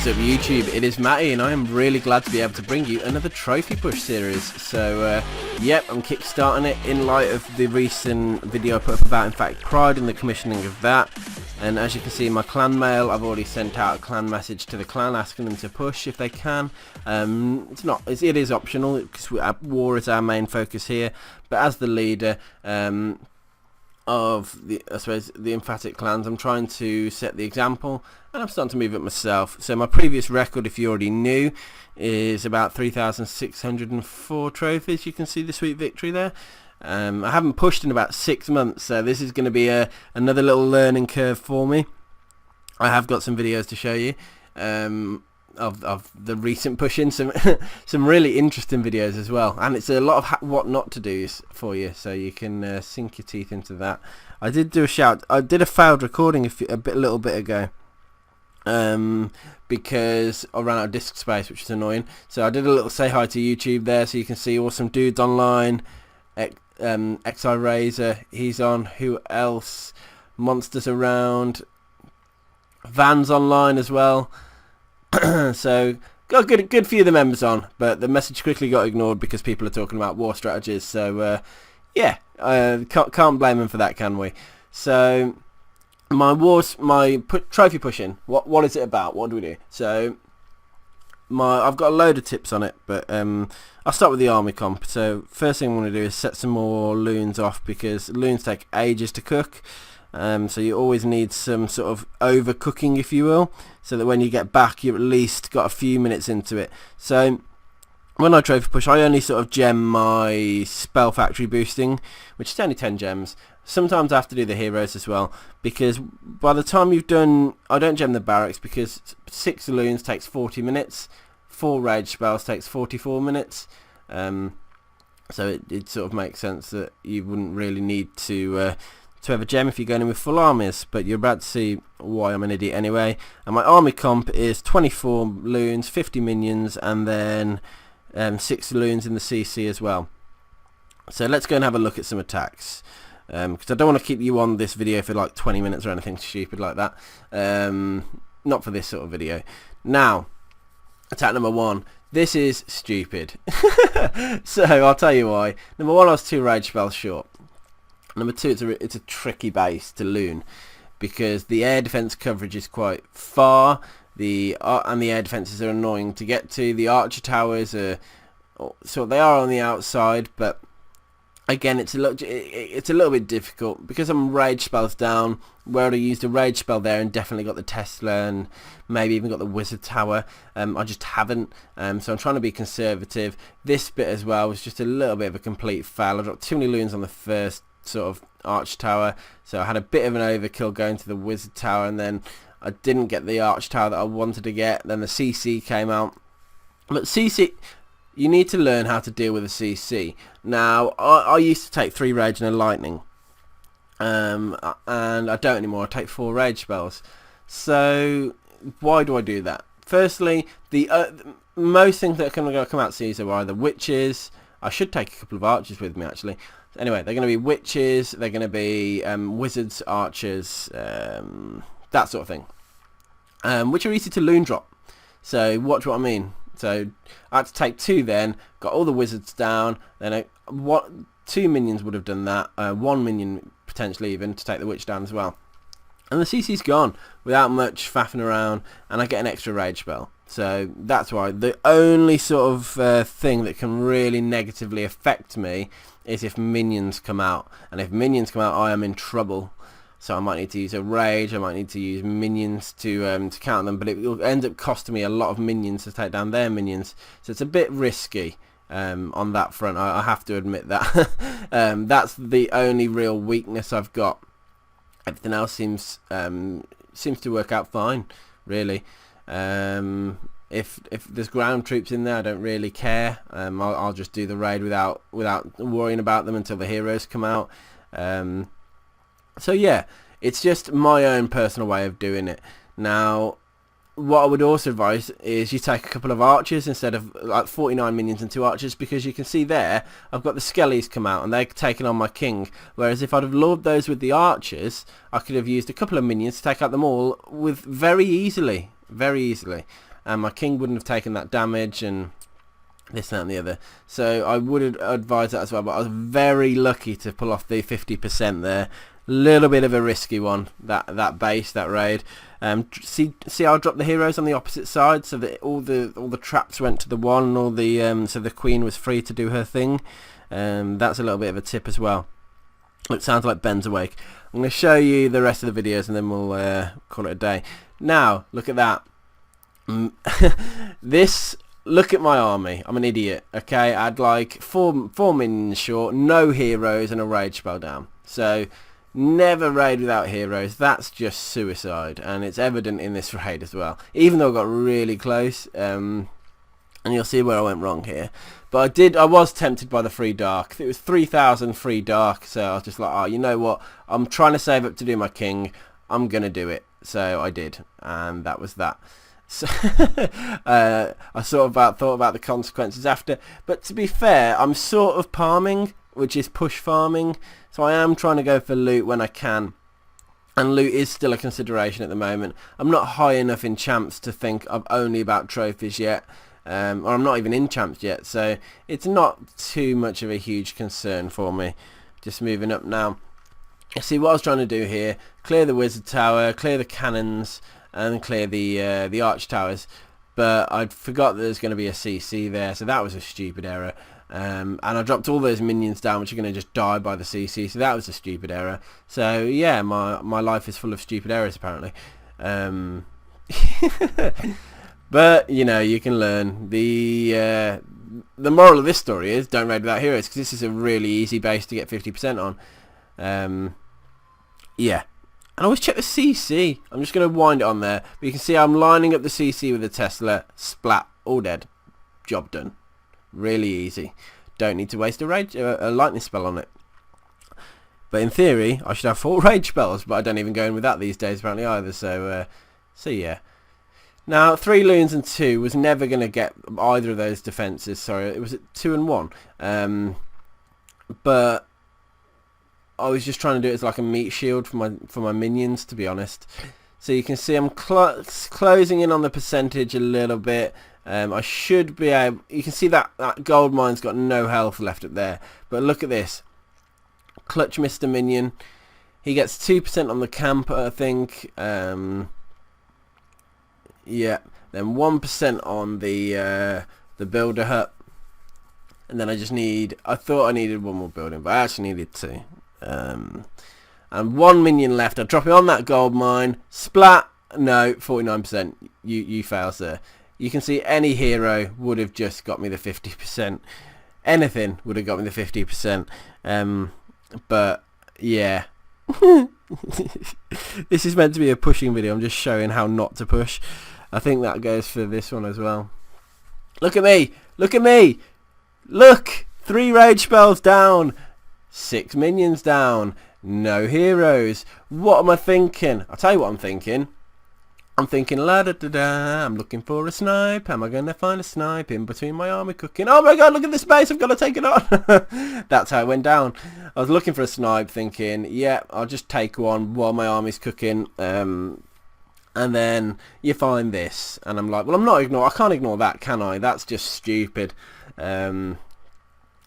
What is up YouTube, it is Matty and I am really glad to be able to bring you another trophy push series. So yep, I'm kickstarting it in light of the recent video I put up about Emphatic Pride and the commissioning of that. And as you can see in my clan mail, I've already sent out a clan message to the clan asking them to push if they can. It is optional because war is our main focus here, but as the leader of the, I suppose, the emphatic clans, I'm trying to set the example and I'm starting to move up myself. So my previous record, if you already knew, is about 3,604 trophies. You can see the sweet victory there. I haven't pushed in about 6 months, so this is going to be another little learning curve for me. I have got some videos to show you of the recent push-in, some really interesting videos as well, and it's a lot of what not to do for you, so you can sink your teeth into that. I did do I did a failed recording a little bit ago because I ran out of disk space, which is annoying. So I did a little say hi to YouTube there, so you can see awesome dudes online. XI Razor, he's on. Who else? Monsters around. Van's online as well. So got a good few of the members on, but the message quickly got ignored because people are talking about war strategies. So yeah, can't blame them for that, can we? So my trophy pushing. What is it about? What do we do? So I've got a load of tips on it, but I'll start with the army comp. So first thing I want to do is set some more loons off, because loons take ages to cook. So you always need some sort of overcooking, if you will, so that when you get back you've at least got a few minutes into it. So when I trophy push, I only sort of gem my spell factory boosting, which is only 10 gems. Sometimes I have to do the heroes as well, because by the time you've done, I don't gem the barracks because 6 loons takes 40 minutes, 4 rage spells takes 44 minutes. So it sort of makes sense that you wouldn't really need to have a gem if you're going in with full armies, but you're about to see why I'm an idiot anyway. And my army comp is 24 loons, 50 minions, and then 6 loons in the CC as well. So let's go and have a look at some attacks, because I don't want to keep you on this video for like 20 minutes or anything stupid like that. Not for this sort of video. Now, attack number 1. This is stupid. So I'll tell you why. Number 1, I was 2 rage spells short. Number 2, it's a tricky base to loon, because the air defense coverage is quite far. And the air defenses are annoying to get to. The archer towers are, so they are on the outside, but again it's a little bit difficult because I'm rage spells down. Where I used a rage spell there and definitely got the Tesla and maybe even got the wizard tower, I just haven't. So I'm trying to be conservative. This bit as well was just a little bit of a complete fail. I dropped too many loons on the first sort of arch tower, so I had a bit of an overkill going to the wizard tower, and then I didn't get the arch tower that I wanted to get. Then the CC came out, but CC, you need to learn how to deal with a CC. Now I used to take 3 rage and a lightning, and I don't anymore. I take 4 rage spells. So why do I do that? Firstly, the most things that are going to come out CC are either witches. I should take a couple of archers with me actually. Anyway, they're going to be witches, they're going to be wizards, archers, that sort of thing, which are easy to loon drop. So watch what I mean. So I had to take 2 then, got all the wizards down, then 2 minions would have done that, 1 minion potentially even to take the witch down as well. And the CC's gone without much faffing around, and I get an extra rage spell. So that's why the only sort of thing that can really negatively affect me is if minions come out, and if minions come out I am in trouble. So I might need to use a rage, I might need to use minions to counter them, but it will end up costing me a lot of minions to take down their minions, so it's a bit risky on that front. I have to admit that. That's the only real weakness I've got. Everything else seems to work out fine, really. If there's ground troops in there, I don't really care. I'll just do the raid without worrying about them until the heroes come out. So yeah, it's just my own personal way of doing it. Now, what I would also advise is you take a couple of archers instead of like 49 minions and 2 archers, because you can see there I've got the skellies come out and they're taking on my king, whereas if I'd have lured those with the archers I could have used a couple of minions to take out them all with very easily. and my king wouldn't have taken that damage and this, that and the other. So I would advise that as well, but I was very lucky to pull off the 50% there. Little bit of a risky one, that base, that raid. See how I dropped the heroes on the opposite side, so that all the traps went to the one, and all the so the queen was free to do her thing. That's a little bit of a tip as well. It sounds like Ben's awake. I'm going to show you the rest of the videos and then we'll call it a day. Now, look at that. Look at my army. I'm an idiot, okay? I had like four minions short, no heroes and a rage spell down. So, never raid without heroes. That's just suicide, and it's evident in this raid as well. Even though I got really close, and you'll see where I went wrong here. But I was tempted by the free dark. It was 3,000 free dark, so I was just like, oh, you know what? I'm trying to save up to do my king. I'm going to do it. So I did, and that was that. So I sort of thought about the consequences after. But to be fair, I'm sort of palming, which is push farming. So I am trying to go for loot when I can. And loot is still a consideration at the moment. I'm not high enough in champs to think I'm only about trophies yet. Or I'm not even in champs yet, so it's not too much of a huge concern for me. Just moving up now. You see what I was trying to do here: clear the wizard tower, clear the cannons, and clear the arch towers. But I forgot that there's going to be a CC there, so that was a stupid error. And I dropped all those minions down, which are going to just die by the CC, so that was a stupid error. So yeah, my life is full of stupid errors apparently. But you know, you can learn. The moral of this story is don't raid without heroes, because this is a really easy base to get 50% on. Yeah, and always check the CC. I'm just going to wind it on there, but you can see I'm lining up the CC with the Tesla. Splat, all dead. Job done. Really easy. Don't need to waste a lightning spell on it. But in theory, I should have 4 rage spells, but I don't even go in with that these days apparently either. So yeah. Now, 3 loons and 2 was never going to get either of those defences. Sorry, it was at 2 and 1. But I was just trying to do it as like a meat shield for my minions, to be honest. So you can see I'm closing in on the percentage a little bit. I should be able... You can see that gold mine's got no health left up there. But look at this. Clutch Mr. Minion. He gets 2% on the camp, I think. Yeah, then 1% on the builder hut, and then I thought I needed 1 more building, but I actually needed 2. And 1 minion left. I drop it on that gold mine. Splat. No, 49%. You fail, sir. You can see any hero would have just got me the 50%. Anything would have got me the 50%. But yeah. This is meant to be a pushing video. I'm just showing how not to push. I think that goes for this one as well. Look at me! Look at me! Look! 3 rage spells down. 6 minions down. No heroes. What am I thinking? I'll tell you what I'm thinking. I'm thinking la da da da. I'm looking for a snipe. Am I going to find a snipe in between my army cooking? Oh my god, look at this space. I've got to take it on. That's how it went down. I was looking for a snipe thinking, yeah, I'll just take one while my army's cooking. And then you find this, and I'm like, well, I can't ignore that, can I? That's just stupid. And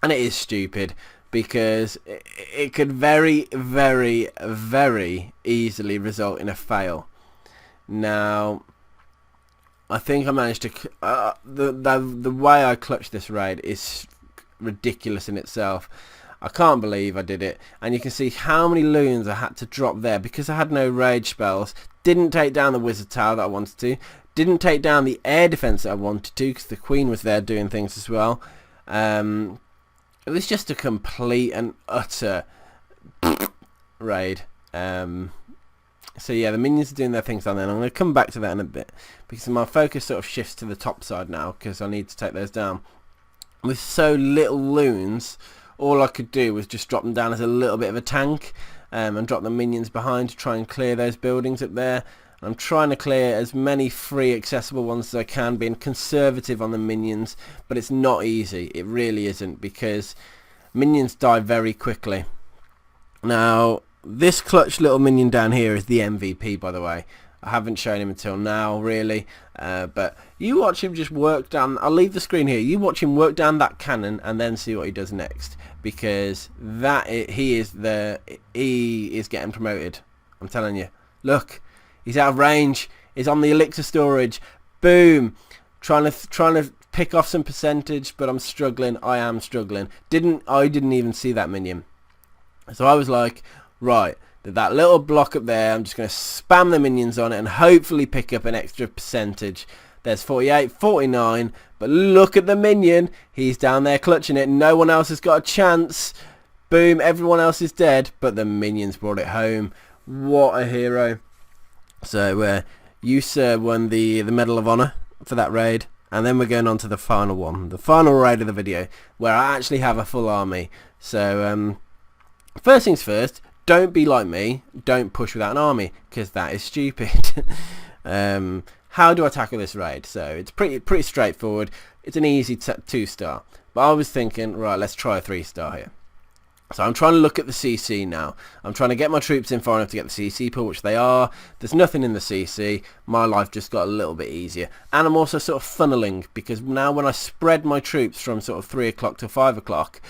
it is stupid, because it could very, very, very easily result in a fail. Now, I think I managed to... the way I clutched this raid is ridiculous in itself. I can't believe I did it. And you can see how many loons I had to drop there because I had no rage spells. Didn't take down the wizard tower that I wanted to. Didn't take down the air defense that I wanted to because the queen was there doing things as well. It was just a complete and utter raid. So yeah, the minions are doing their things down there, and I'm going to come back to that in a bit because my focus sort of shifts to the top side now because I need to take those down. With so little loons, all I could do was just drop them down as a little bit of a tank, and drop the minions behind to try and clear those buildings up there. I'm trying to clear as many free accessible ones as I can, being conservative on the minions, but it's not easy. It really isn't, because minions die very quickly. Now, this clutch little minion down here is the MVP, by the way. I haven't shown him until now, really. But you watch him just work down. I'll leave the screen here. You watch him work down that cannon and then see what he does next, because he is getting promoted. I'm telling you. Look, he's out of range. He's on the elixir storage. Boom. Trying to pick off some percentage, but I'm struggling. I am struggling. I didn't even see that minion. So I was like, right, that little block up there, I'm just going to spam the minions on it and hopefully pick up an extra percentage. There's 48, 49, but look at the minion. He's down there clutching it. No one else has got a chance. Boom, everyone else is dead, but the minions brought it home. What a hero. So you, sir, won the Medal of Honor for that raid. And then we're going on to the final one, the final raid of the video, where I actually have a full army. So first things first, don't be like me, don't push without an army, because that is stupid. How do I tackle this raid? So it's pretty straightforward. It's an easy 2-star, but I was thinking, right, let's try a 3-star here. So I'm trying to look at the CC now. I'm trying to get my troops in far enough to get the CC pool, which they are. There's nothing in the CC. My life just got a little bit easier. And I'm also sort of funneling, because now when I spread my troops from sort of 3 o'clock to 5 o'clock,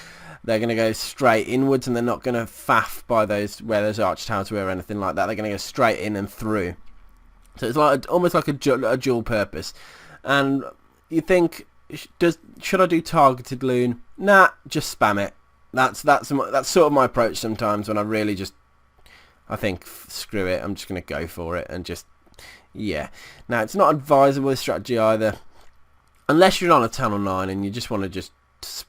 they're going to go straight inwards, and they're not going to faff by those where there's arch towers or anything like that. They're going to go straight in and through. So it's like almost like a dual purpose. And you think, should I do targeted loon? Nah, just spam it. That's sort of my approach sometimes, when I really just, I think, screw it, I'm just going to go for it and just, yeah. Now, it's not advisable, this strategy either, unless you're on a Channel 9 and you just want to just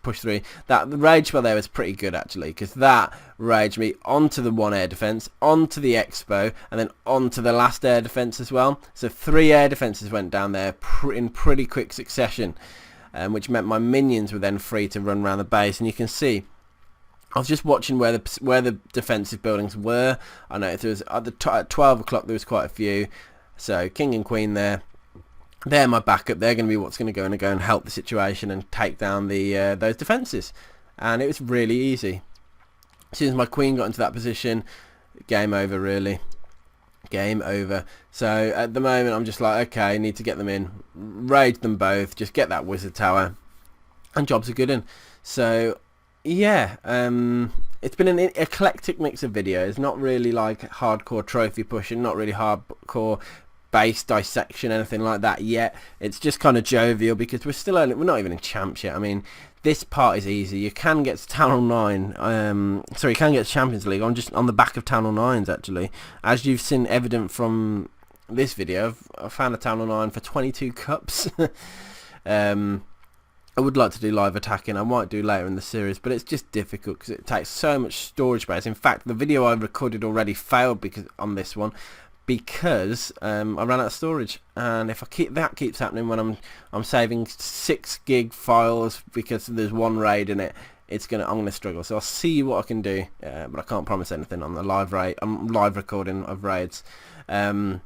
push through. The rage spell there was pretty good, actually, because that raged me onto the 1 air defense, onto the expo, and then onto the last air defense as well. So 3 air defenses went down there in pretty quick succession, which meant my minions were then free to run around the base. And you can see, I was just watching where the defensive buildings were. I know there was at 12 o'clock there was quite a few. So King and Queen there. They're my backup. They're going to be what's going to go and help the situation and take down those defences. And it was really easy. As soon as my Queen got into that position, game over, really. Game over. So at the moment I'm just like, okay, I need to get them in. Raid them both. Just get that wizard tower. And jobs are good in. So yeah, it's been an eclectic mix of videos, not really like hardcore trophy pushing, not really hardcore base dissection, anything like that yet. It's just kind of jovial, because we're not even in champs yet. I mean, this part is easy. You can get to Channel 9, you can get to Champions League on the back of Channel 9s, actually. As you've seen evident from this video, I've found a Channel 9 for 22 cups. I would like to do live attacking. I might do later in the series, but it's just difficult because it takes so much storage space. In fact, the video I recorded already failed on this one because I ran out of storage. And if that keeps happening when I'm saving 6 gig files because there's one raid in it, I'm gonna struggle. So I'll see what I can do, but I can't promise anything on the live recording of raids. But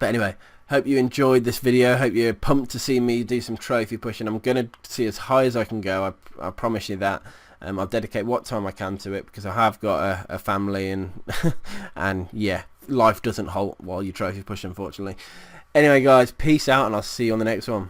anyway, hope you enjoyed this video. Hope you're pumped to see me do some trophy pushing. I'm going to see as high as I can go. I promise you that. I'll dedicate what time I can to it, because I have got a family and and yeah, life doesn't halt while you trophy push, unfortunately. Anyway guys, peace out, and I'll see you on the next one.